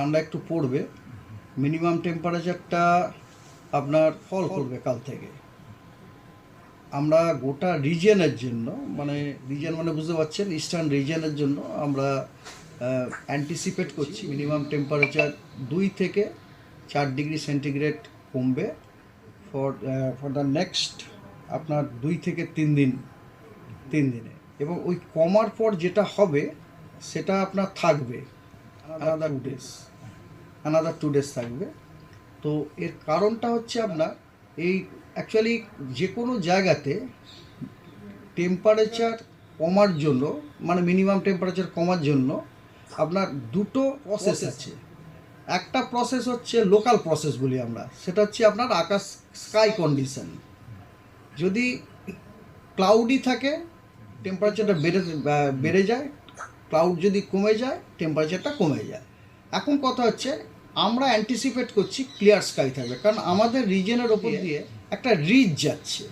ঠান্ডা একটু পড়বে, মিনিমাম টেম্পারেচারটা আপনার ফল করবে কাল থেকে। আমরা গোটা রিজিয়নের জন্য, মানে রিজিয়ন মানে বুঝতে পারছেন, ইস্টার্ন রিজিয়নের জন্য আমরা অ্যান্টিসিপেট করছি মিনিমাম টেম্পারেচার 2 থেকে 4 ডিগ্রি সেন্টিগ্রেড কমবে ফর দ্য নেক্সট আপনার 2 থেকে 3 দিনে। এবং ওই কমার পর যেটা হবে সেটা আপনার থাকবে আনাদার 2 ডেজ থাকবে। তো এর কারণটা হচ্ছে আপনার এই অ্যাকচুয়ালি যে কোনো জায়গাতে টেম্পারেচার কমার জন্য, মানে মিনিমাম টেম্পারেচার কমার জন্য আপনার দুটো প্রসেস আছে। একটা প্রসেস হচ্ছে লোকাল প্রসেস বলি আমরা, সেটা হচ্ছে আপনার আকাশ স্কাই কন্ডিশন। যদি ক্লাউডি থাকে টেম্পারেচারটা বেড়ে যায়, ক্লাউড যদি কমে যায় টেম্পারেচারটা কমে যায়। এখন কথা হচ্ছে আমরা অ্যান্টিসিপেট করছি ক্লিয়ার স্কাই থাকবে, কারণ আমাদের রিজনের ওপর দিয়ে একটা রিজ যাচ্ছে,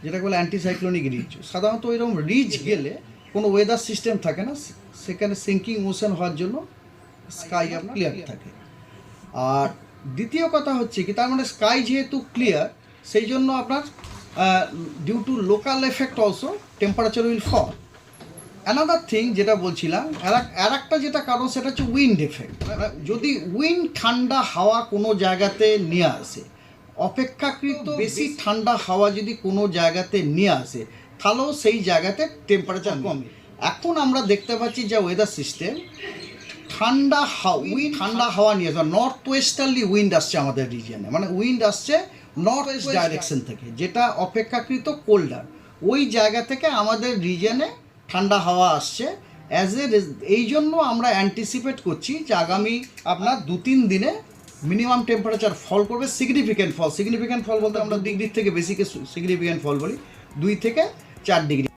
যেটাকে বলে অ্যান্টিসাইক্লোনিক রিজ। সাধারণত ওইরকম রিজ গেলে কোনো ওয়েদার সিস্টেম থাকে না, সেখানে সিঙ্কিং মোশন হওয়ার জন্য স্কাই আপনার ক্লিয়ার থাকে। আর দ্বিতীয় কথা হচ্ছে কি, তার মানে স্কাই যেহেতু ক্লিয়ার, সেই জন্য আপনার due to local effect also temperature will fall. Another thing যেটা বলছিলাম, আর একটা যেটা কারণ সেটা হচ্ছে উইন্ড এফেক্ট। যদি উইন্ড ঠান্ডা হাওয়া কোনো জায়গাতে নিয়ে আসে, অপেক্ষাকৃত বেশি ঠান্ডা হাওয়া যদি কোনো জায়গাতে নিয়ে আসে, তাহলেও সেই জায়গাতে টেম্পারেচার কমে। এখন আমরা দেখতে পাচ্ছি যে ওয়েদার সিস্টেম ঠান্ডা হাওয়া নিয়ে আসে, নর্থ ওয়েস্টার্লি উইন্ড আসছে আমাদের রিজিয়নে, মানে উইন্ড আসছে নর্থ ওয়েস্ট ডাইরেকশন থেকে, যেটা অপেক্ষাকৃত কোল্ডার। ওই জায়গা থেকে আমাদের রিজিয়নে ঠান্ডা হাওয়া আসছে। এই জন্য আমরা অ্যান্টিসিপেট করছি যে আগামী আপনার 2-3 দিনে মিনিমাম টেম্পারেচার ফল করবে, সিগনিফিক্যান্ট ফল বলতে আমরা ডিগ্রির থেকে বেশিকে সিগনিফিক্যান্ট ফল বলি, 2 থেকে 4 ডিগ্রি।